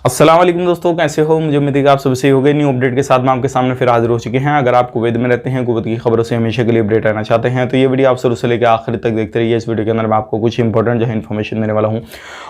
अस्सलाम वालेकुम दोस्तों, कैसे हो? मुझे उम्मीद है कि आप सब सही हो गए। न्यू अपडेट के साथ में आपके सामने फिर हाजिर हो चुके हैं। अगर आप कुवैत में रहते हैं, कुवैत की खबरों से हमेशा के लिए अपडेट रहना चाहते हैं तो ये वीडियो आप शुरू से लेकर आखिर तक देखते रहिए। इस वीडियो के अंदर मैं आपको कुछ इंपॉर्टेंट जो है इन्फॉर्मेशन देने वाला हूँ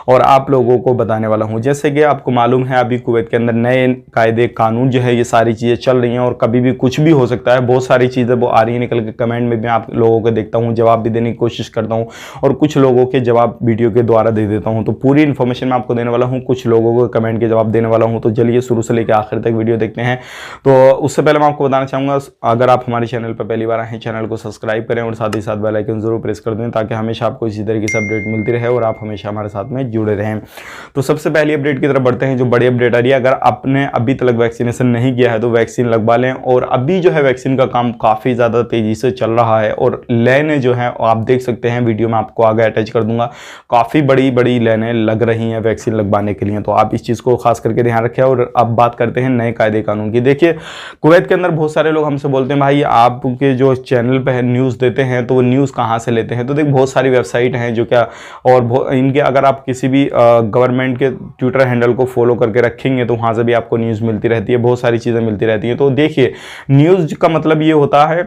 और आप लोगों को बताने वाला हूँ। जैसे कि आपको मालूम है, अभी कुवैत के अंदर नए कायदे कानून जो है ये सारी चीज़ें चल रही हैं और कभी भी कुछ भी हो सकता है। बहुत सारी चीज़ें वो आ रही है निकल के, कमेंट में भी आप लोगों को देखता हूँ, जवाब भी देने की कोशिश करता हूँ और कुछ लोगों के जवाब वीडियो के द्वारा दे देता हूँ। तो पूरी इन्फॉर्मेशन मैं आपको देने वाला हूँ, कुछ लोगों को कमेंट के जवाब देने वाला हूँ। तो चलिए शुरू से लेकर आखिर तक वीडियो देखते हैं। तो उससे पहले मैं आपको बताना चाहूँगा, अगर आप हमारे चैनल पर पहली बार आए हैं, चैनल को सब्सक्राइब करें और साथ ही साथ बेल आइकन जरूर प्रेस कर दें ताकि हमेशा आपको इसी तरीके से अपडेट मिलती रहे और आप हमेशा हमारे साथ में जुड़े रहें। तो सबसे पहली अपडेट की तरफ बढ़ते हैं, जो बड़ी अपडेट आ रही है। अगर आपने अभी तक वैक्सीनेशन नहीं किया है तो वैक्सीन लगवा लें। और अभी जो है वैक्सीन का काम काफ़ी ज़्यादा तेज़ी से चल रहा है और लाइनें जो है आप देख सकते हैं, वीडियो में आपको आगे अटैच कर दूंगा। काफ़ी बड़ी बड़ी लाइनें लग रही हैं वैक्सीन लगवाने के लिए, तो आप इस चीज़ को खास करके ध्यान रखें। और अब बात करते हैं नए कायदे कानून की। देखिए, कुवैत के अंदर बहुत सारे लोग हमसे बोलते हैं, भाई आपके जो चैनल पे है न्यूज़ देते हैं तो वो न्यूज़ कहाँ से लेते हैं? तो देख, बहुत सारी वेबसाइट हैं जो क्या, और इनके अगर आप किसी भी गवर्नमेंट के ट्विटर हैंडल को फॉलो करके रखेंगे तो वहाँ से भी आपको न्यूज़ मिलती रहती है, बहुत सारी चीज़ें मिलती रहती हैं। तो देखिए, न्यूज़ का मतलब ये होता है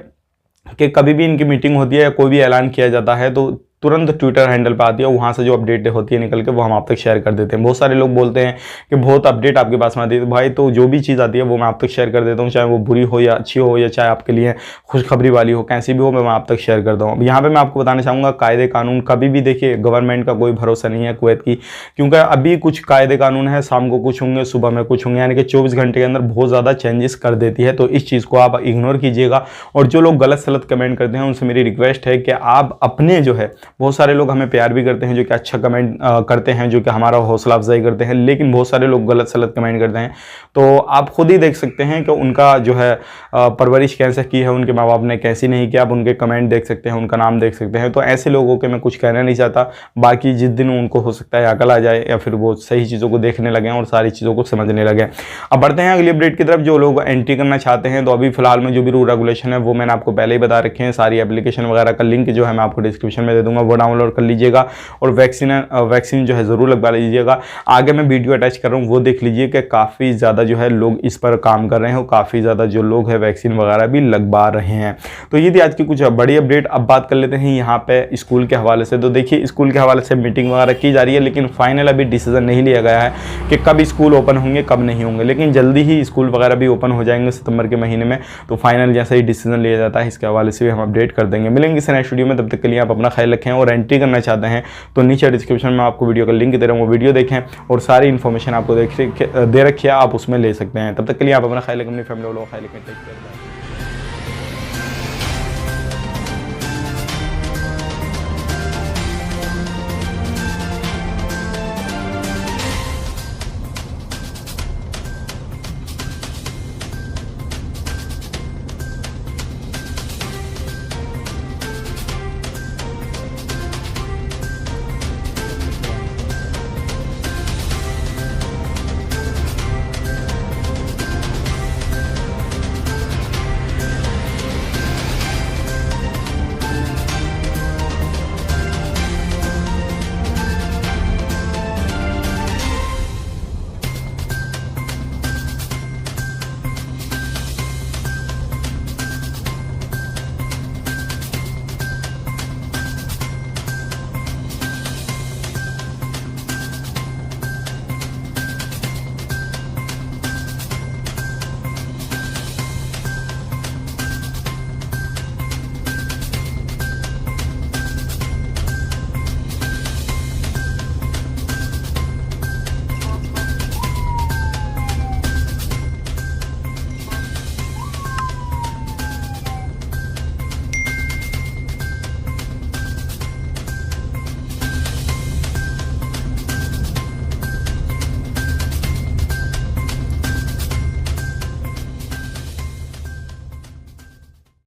कि कभी भी इनकी मीटिंग होती है या कोई भी ऐलान किया जाता है तो तुरंत ट्विटर हैंडल पे आती है, वहाँ से जो अपडेट होती है निकल के वो हम आप तक शेयर कर देते हैं। बहुत सारे लोग बोलते हैं कि बहुत अपडेट आपके पास में आती है, तो भाई तो जो भी चीज़ आती है वो मैं आप तक शेयर कर देता हूँ, चाहे वो बुरी हो या अच्छी हो या चाहे आपके लिए खुशखबरी वाली हो, कैसी भी हो मैं आप तक शेयर करता हूँ। अब यहाँ पर मैं आपको बताना चाहूँगा, कायदे कानून कभी भी देखिए, गवर्नमेंट का कोई भरोसा नहीं है कुवैत की, क्योंकि अभी कुछ कायदे कानून है, शाम को कुछ होंगे, सुबह में कुछ होंगे, यानी कि 24 घंटे के अंदर बहुत ज़्यादा चेंजेस कर देती है। तो इस चीज़ को आप इग्नोर कीजिएगा। और जो लोग गलत सलत कमेंट करते हैं उनसे मेरी रिक्वेस्ट है कि आप अपने जो है, बहुत सारे लोग हमें प्यार भी करते हैं जो कि अच्छा कमेंट करते हैं, जो कि हमारा हौसला अफजाई करते हैं, लेकिन बहुत सारे लोग गलत सलत कमेंट करते हैं। तो आप खुद ही देख सकते हैं कि उनका जो है परवरिश कैसे की है, उनके माँ बाप ने कैसी नहीं किया, आप उनके कमेंट देख सकते हैं, उनका नाम देख सकते हैं। तो ऐसे लोगों के मैं कुछ कहना नहीं चाहता। बाकी जिस दिन उनको हो सकता है अकल आ जाए या फिर वो सही चीज़ों को देखने लगे और सारी चीज़ों को समझने लगे। अब बढ़ते हैं अगली अपडेट की तरफ। जो लोग एंट्री करना चाहते हैं तो अभी फिलहाल में जो भी रूल रेगुलेशन है वो मैंने आपको पहले ही बता रखे हैं। सारी एप्लीकेशन वगैरह का लिंक जो है मैं आपको डिस्क्रिप्शन में दे दूंगा, वो डाउनलोड कर लीजिएगा और वैक्सीन जो है ज़रूर लगवा लीजिएगा। आगे मैं वीडियो अटैच कर रहा हूँ, वो देख लीजिए कि काफ़ी ज़्यादा जो है लोग इस पर काम कर रहे हैं और काफ़ी ज़्यादा जो लोग हैं वैक्सीन वगैरह भी लगवा रहे हैं। तो ये थी आज की कुछ बड़ी अपडेट। अब बात कर लेते हैं यहाँ पे स्कूल के हवाले से। तो देखिए, स्कूल के हवाले से मीटिंग वगैरह की जा रही है, लेकिन फाइनल अभी डिसीजन नहीं लिया गया है कि कब स्कूल ओपन होंगे कब नहीं होंगे, लेकिन जल्दी ही स्कूल वगैरह भी ओपन हो जाएंगे सितंबर के महीने में। तो फाइनल जैसे ही डिसीजन लिया जाता है इसके हवाले से भी हम अपडेट कर देंगे। मिलेंगे इस नेक्स्ट वीडियो में, तब तक के लिए आप अपना ख्याल रखें। और एंट्री करना चाहते हैं तो नीचे डिस्क्रिप्शन में आपको वीडियो का लिंक दे रहा हूँ, वो वीडियो देखें और सारी इन्फॉर्मेशन आपको दे रखी है, आप उसमें ले सकते हैं। तब तक के लिए आप अपना ख्याल रखें, अपनी फैमिली वालों का ख्याल रखें।